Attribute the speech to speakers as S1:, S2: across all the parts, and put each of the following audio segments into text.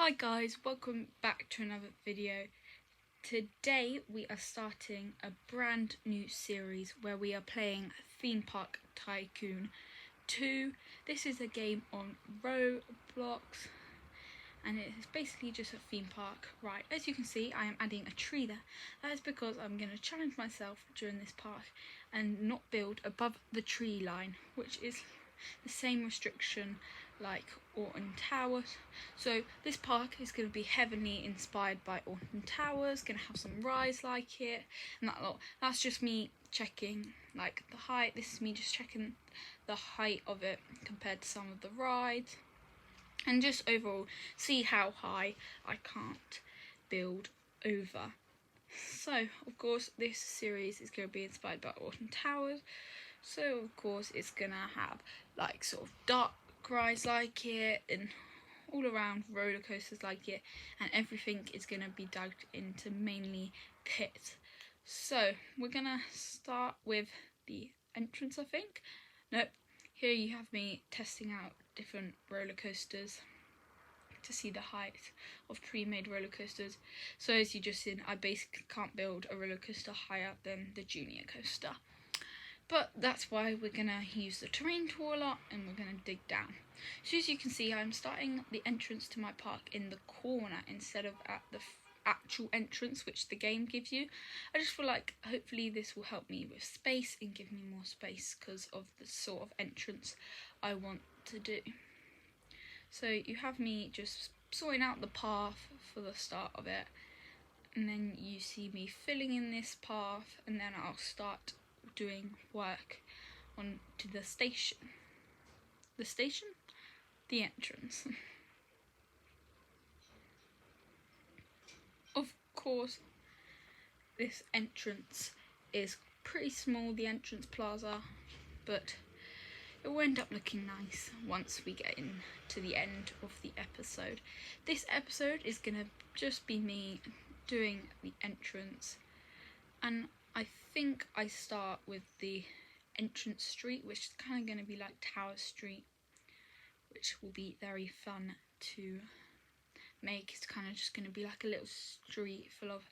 S1: Hi guys, welcome back to another video. Today we are starting a brand new series where we are playing Theme Park Tycoon 2. This is a game on Roblox and it is basically just a theme park. Right, as you can see I am adding a tree there. That is because I'm going to challenge myself during this park and not build above the tree line, which is the same restriction like Alton Towers. So this park is going to be heavily inspired by Alton Towers, going to have some rides like it and that lot. That's just me checking like the height. This is me just checking the height of it compared to some of the rides and just overall see how high I can't build over. So of course this series is going to be inspired by Alton Towers, so of course it's going to have like sort of dark rides like it and all around roller coasters like it, and everything is going to be dug into mainly pit. So we're going to start with the entrance, I think. Nope, here you have me testing out different roller coasters to see the height of pre-made roller coasters. So as you just seen, I basically can't build a roller coaster higher than the junior coaster. But that's why we're going to use the terrain tool a lot and we're going to dig down. So as you can see, I'm starting the entrance to my park in the corner instead of at the actual entrance which the game gives you. I just feel like hopefully this will help me with space and give me more space because of the sort of entrance I want to do. So you have me just sorting out the path for the start of it, and then you see me filling in this path, and then I'll start doing work on to the station. The station? The entrance. Of course, this entrance is pretty small, the entrance plaza, but it will end up looking nice once we get into the end of the episode. This episode is going to just be me doing the entrance, and I think I start with the entrance street, which is kind of going to be like Tower Street, which will be very fun to make. It's kind of just going to be like a little street full of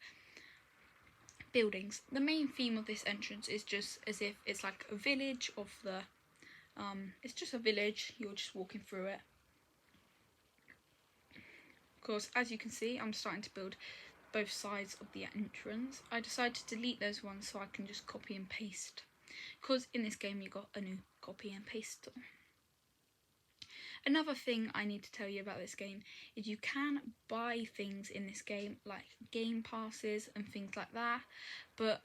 S1: buildings. The main theme of this entrance is just as if it's like a village of the it's just a village, you're just walking through it. Of course, as you can see, I'm starting to build both sides of the entrance. I decided to delete those ones so I can just copy and paste, because in this game you got a new copy and paste tool. Another thing I need to tell you about this game is you can buy things in this game like game passes and things like that, but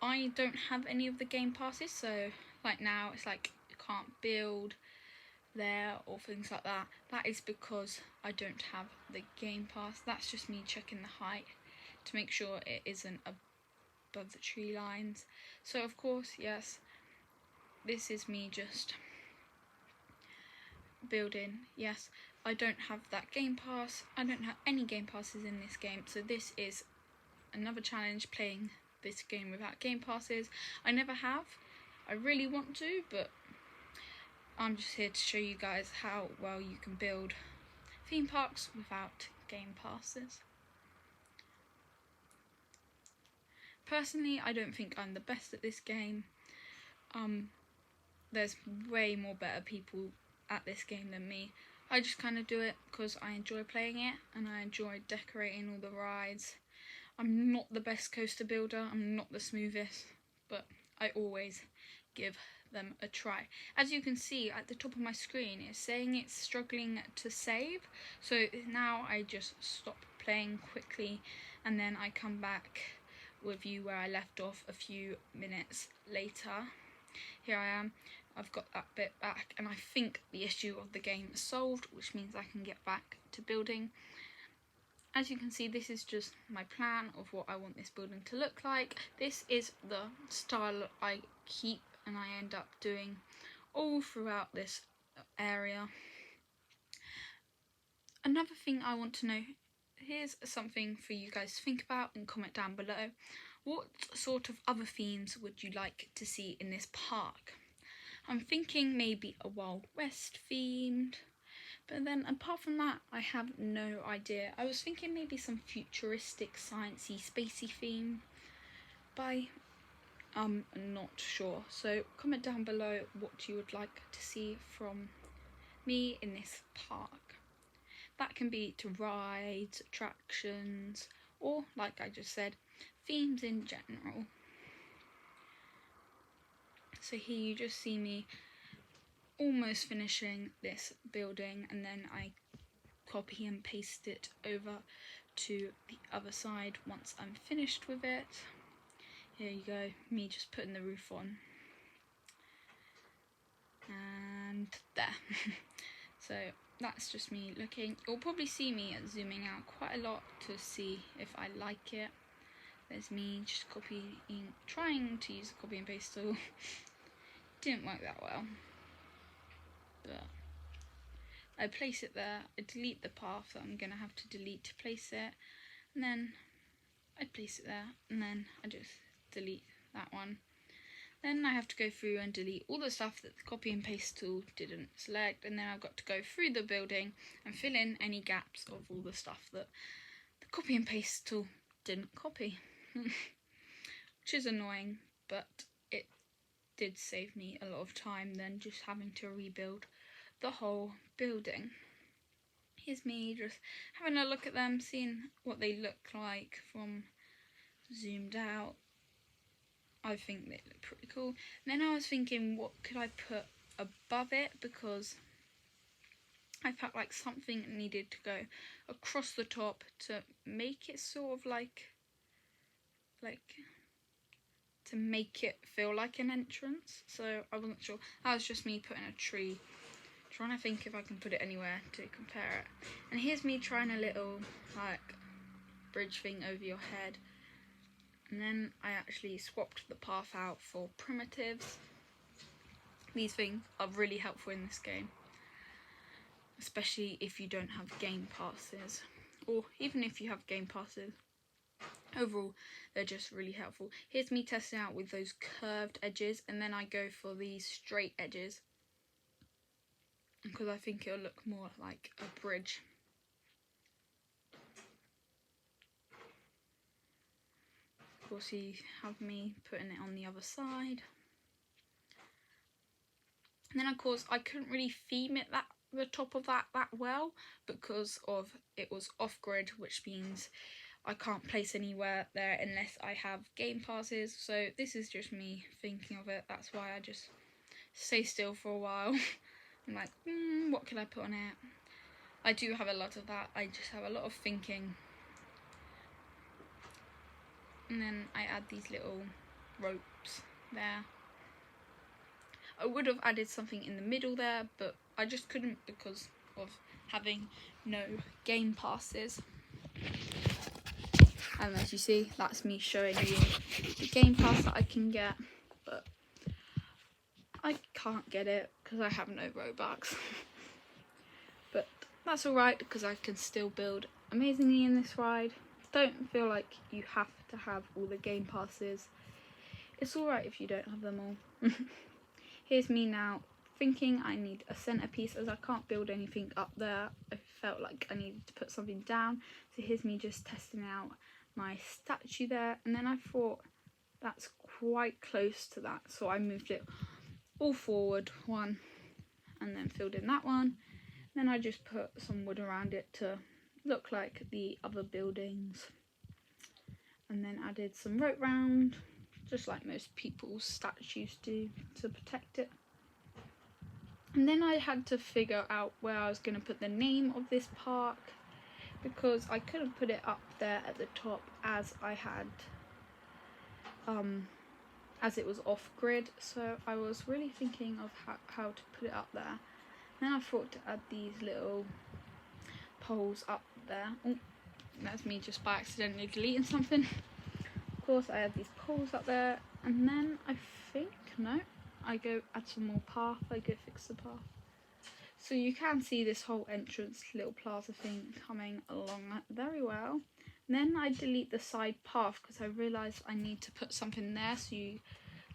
S1: I don't have any of the game passes, so like now it's like you can't build there or things like that. That is because I don't have the game pass. That's just me checking the height to make sure it isn't above the tree lines. So of course, yes, this is me just building. Yes, I don't have that game pass. I don't have any game passes in this game, so this is another challenge, playing this game without game passes. I never have. I really want to, but I'm just here to show you guys how well you can build theme parks without game passes. Personally, I don't think I'm the best at this game. There's way more better people at this game than me. I just kind of do it because I enjoy playing it and I enjoy decorating all the rides. I'm not the best coaster builder, I'm not the smoothest, but I always give them a try. As you can see at the top of my screen, it's saying it's struggling to save, so now I just stop playing quickly and then I come back with you where I left off a few minutes later. Here I am, I've got that bit back, and I think the issue of the game is solved, which means I can get back to building. As you can see, this is just my plan of what I want this building to look like. This is the style I keep and I end up doing all throughout this area. Another thing I want to know, here's something for you guys to think about and comment down below. What sort of other themes would you like to see in this park? I'm thinking maybe a Wild West themed, But then apart from that, I have no idea. I was thinking maybe some futuristic, sciencey, spacey theme, but I'm not sure. So comment down below what you would like to see from me in this park. That can be to rides, attractions, or like I just said, themes in general. So here you just see me almost finishing this building, and then I copy and paste it over to the other side once I'm finished with it. Here you go, me just putting the roof on. And there. So that's just me looking. You'll probably see me zooming out quite a lot to see if I like it. There's me just trying to use a copy and paste tool. Didn't work that well. But I place it there, I delete the path that I'm gonna have to delete to place it, and then I place it there, and then I just delete that one. Then I have to go through and delete all the stuff that the copy and paste tool didn't select, and then I've got to go through the building and fill in any gaps of all the stuff that the copy and paste tool didn't copy. Which is annoying, but it did save me a lot of time then just having to rebuild the whole building. Here's me just having a look at them, seeing what they look like from zoomed out. I think they look pretty cool. And then I was thinking, what could I put above it, because I felt like something needed to go across the top to make it sort of like to make it feel like an entrance. So I wasn't sure. That was just me putting a tree, trying to think if I can put it anywhere to compare it. And here's me trying a little like bridge thing over your head. And then I actually swapped the path out for primitives. These things are really helpful in this game, especially if you don't have game passes, or even if you have game passes. Overall, they're just really helpful. Here's me testing out with those curved edges, and then I go for these straight edges because I think it'll look more like a bridge. Of course, you have me putting it on the other side. And then of course I couldn't really theme it the top of that well because of it was off grid, which means I can't place anywhere there unless I have game passes. So this is just me thinking of it. That's why I just stay still for a while. I'm like, what can I put on it? I do have a lot of that. I just have a lot of thinking. And then I add these little ropes there. I would have added something in the middle there, but I just couldn't because of having no game passes. And as you see, that's me showing you the game pass that I can get, but I can't get it because I have no Robux. But that's alright because I can still build amazingly in this ride. Don't feel like you have to have all the game passes. It's alright if you don't have them all. Here's me now thinking I need a centerpiece as I can't build anything up there. I felt like I needed to put something down. So here's me just testing out my statue there. And then I thought that's quite close to that. So I moved it all forward one and then filled in that one. Then I just put some wood around it to look like the other buildings. And then added some rope round, just like most people's statues do, to protect it. And then I had to figure out where I was going to put the name of this park, because I couldn't put it up there at the top as I had, as it was off grid. So I was really thinking of how to put it up there. Then I thought to add these little poles up there. Oh, that's me just by accidentally deleting something. Of course I add these poles up there, and then I think, no, I go add some more path, I go fix the path. So you can see this whole entrance little plaza thing coming along very well. And then I delete the side path because I realised I need to put something there so you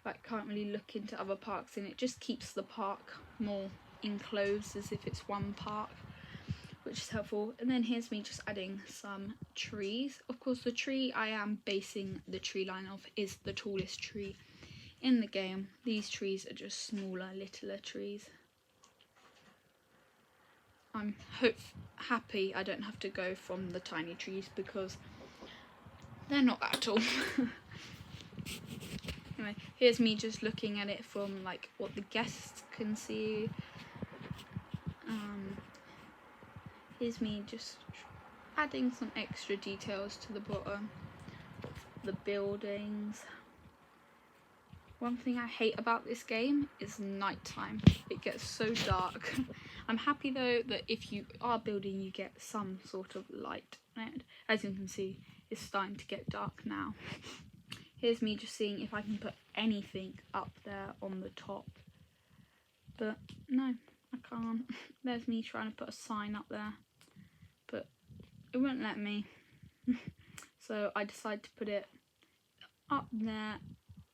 S1: like can't really look into other parks, and it just keeps the park more enclosed as if it's one park. which is helpful. And then here's me just adding some trees. Of course, the tree I am basing the tree line off is the tallest tree in the game. These trees are just smaller, littler trees. I'm happy I don't have to go from the tiny trees because they're not that tall. Anyway, here's me just looking at it from like what the guests can see. Here's me just adding some extra details to the bottom of the buildings. One thing I hate about this game is nighttime. It gets so dark. I'm happy though that if you are building you get some sort of light. And as you can see, it's starting to get dark now. Here's me just seeing if I can put anything up there on the top. But no, I can't. There's me trying to put a sign up there, but it won't let me. So I decided to put it up there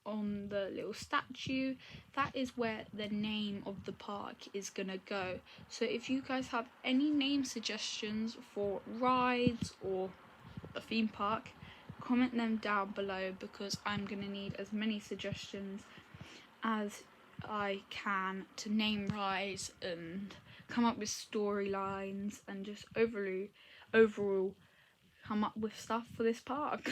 S1: on the little statue. That is where the name of the park is gonna go. So if you guys have any name suggestions for rides or the theme park, comment them down below because I'm gonna need as many suggestions as I can to name rides and come up with storylines and just overall come up with stuff for this park.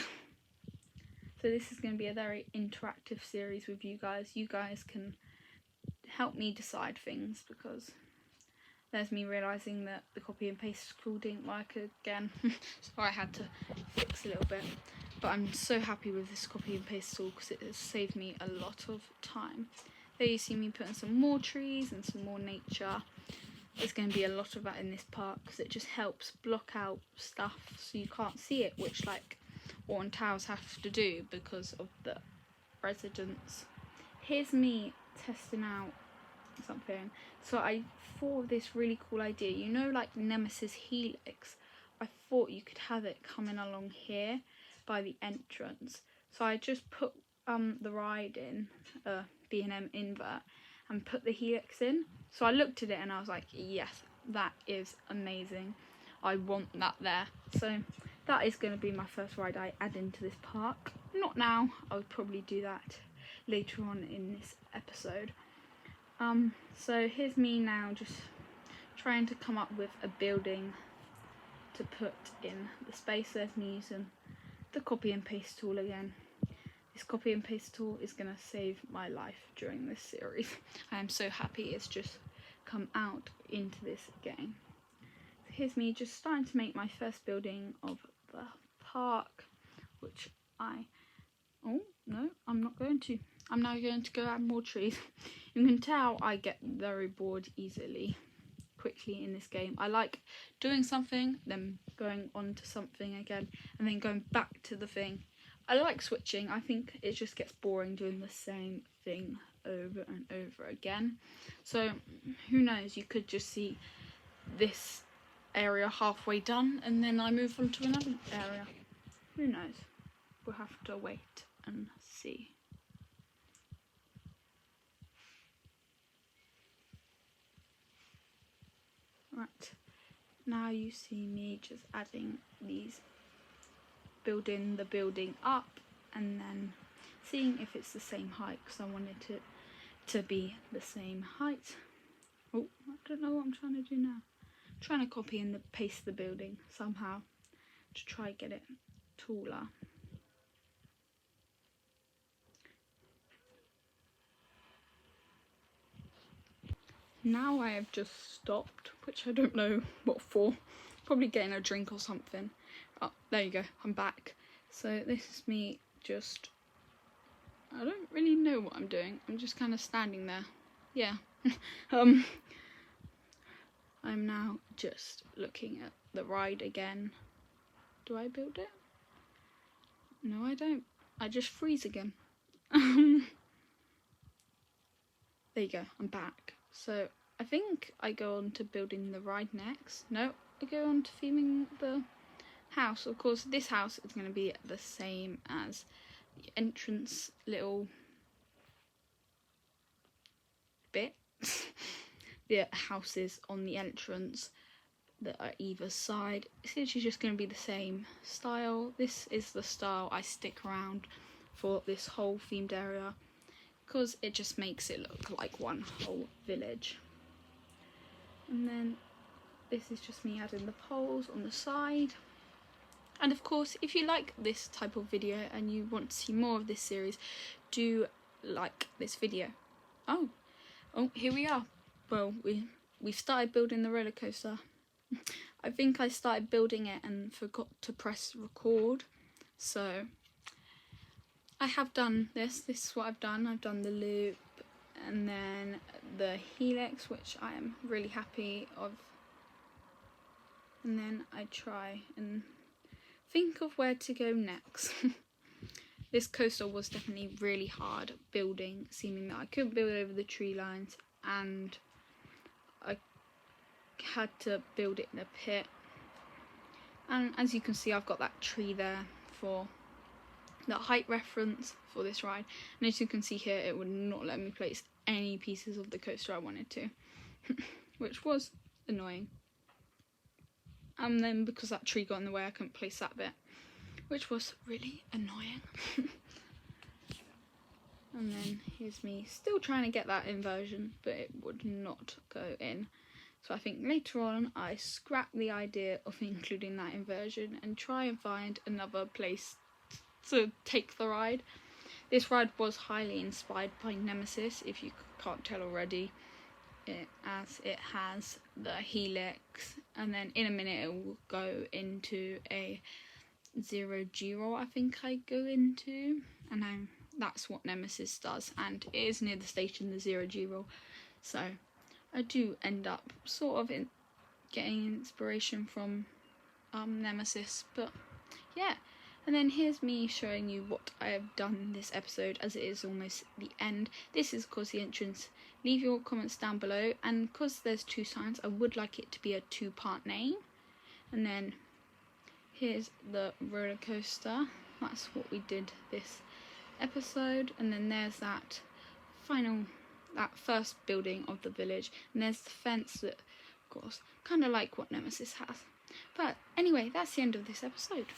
S1: So this is going to be a very interactive series with you guys. You guys can help me decide things because there's me realising that the copy and paste tool didn't work again. So I had to fix a little bit. But I'm so happy with this copy and paste tool because it has saved me a lot of time. There you see me putting some more trees and some more nature. There's going to be a lot of that in this park because it just helps block out stuff so you can't see it, which like Alton Towers have to do because of the residents. Here's me testing out something. So I thought of this really cool idea. You know, like Nemesis Helix, I thought you could have it coming along here by the entrance. So I just put the ride in, B&M invert, and put the Helix in. So I looked at it and I was like, yes, that is amazing. I want that there. So that is going to be my first ride I add into this park. Not now, I would probably do that later on in this episode. So here's me now just trying to come up with a building to put in the space. There's me using the copy and paste tool again. This copy and paste tool is going to save my life during this series. I am so happy it's just come out into this game. So here's me just starting to make my first building of the park, which oh no, I'm not going to. I'm now going to go add more trees. You can tell I get very bored quickly in this game. I like doing something, then going on to something again, and then going back to the thing. I like switching. I think it just gets boring doing the same thing over and over again. So who knows, you could just see this area halfway done and then I move on to another area. Who knows? We'll have to wait and see. Right, now you see me just adding these, building the building up and then seeing if it's the same height because I wanted it to be the same height. Oh, I don't know what I'm trying to do now. I'm trying to copy and paste the building somehow to try get it taller. Now I have just stopped, which I don't know what for. Probably getting a drink or something. Oh, there you go, I'm back. So this is me just, I don't really know what I'm doing. I'm just kind of standing there. Yeah. I'm now just looking at the ride again. Do I build it? No, I don't. I just freeze again. There you go, I'm back. So I think I go on to building the ride next. No, I go on to theming the house. Of course, this house is going to be the same as the entrance little bit. The houses on the entrance that are either side. It's literally just going to be the same style. This is the style I stick around for this whole themed area because it just makes it look like one whole village. And then this is just me adding the poles on the side. And of course, if you like this type of video and you want to see more of this series, do like this video. Oh, here we are. Well, we've started building the roller coaster. I think I started building it and forgot to press record. So I have done this. This is what I've done. I've done the loop and then the helix, which I am really happy of. And then I try and think of where to go next. This coaster was definitely really hard building, seeming that I couldn't build over the tree lines and I had to build it in a pit. And as you can see, I've got that tree there for the height reference for this ride. And as you can see here, it would not let me place any pieces of the coaster I wanted to, which was annoying. And then because that tree got in the way, I couldn't place that bit, which was really annoying. And then here's me still trying to get that inversion, but it would not go in. So I think later on I scrap the idea of including that inversion and try and find another place to take the ride. This ride was highly inspired by Nemesis, if you can't tell already, as it has the helix, and then in a minute it will go into a 0G roll, I think I go into, and that's what Nemesis does, and it is near the station, the 0G roll, so I do end up sort of getting inspiration from Nemesis, but yeah. And then here's me showing you what I have done in this episode, as it is almost the end. This is of course the entrance. Leave your comments down below, and because there's 2 signs, I would like it to be a 2-part name. And then here's the roller coaster. That's what we did this episode. And then there's that first building of the village, and there's the fence that, of course, kind of like what Nemesis has. But anyway, that's the end of this episode.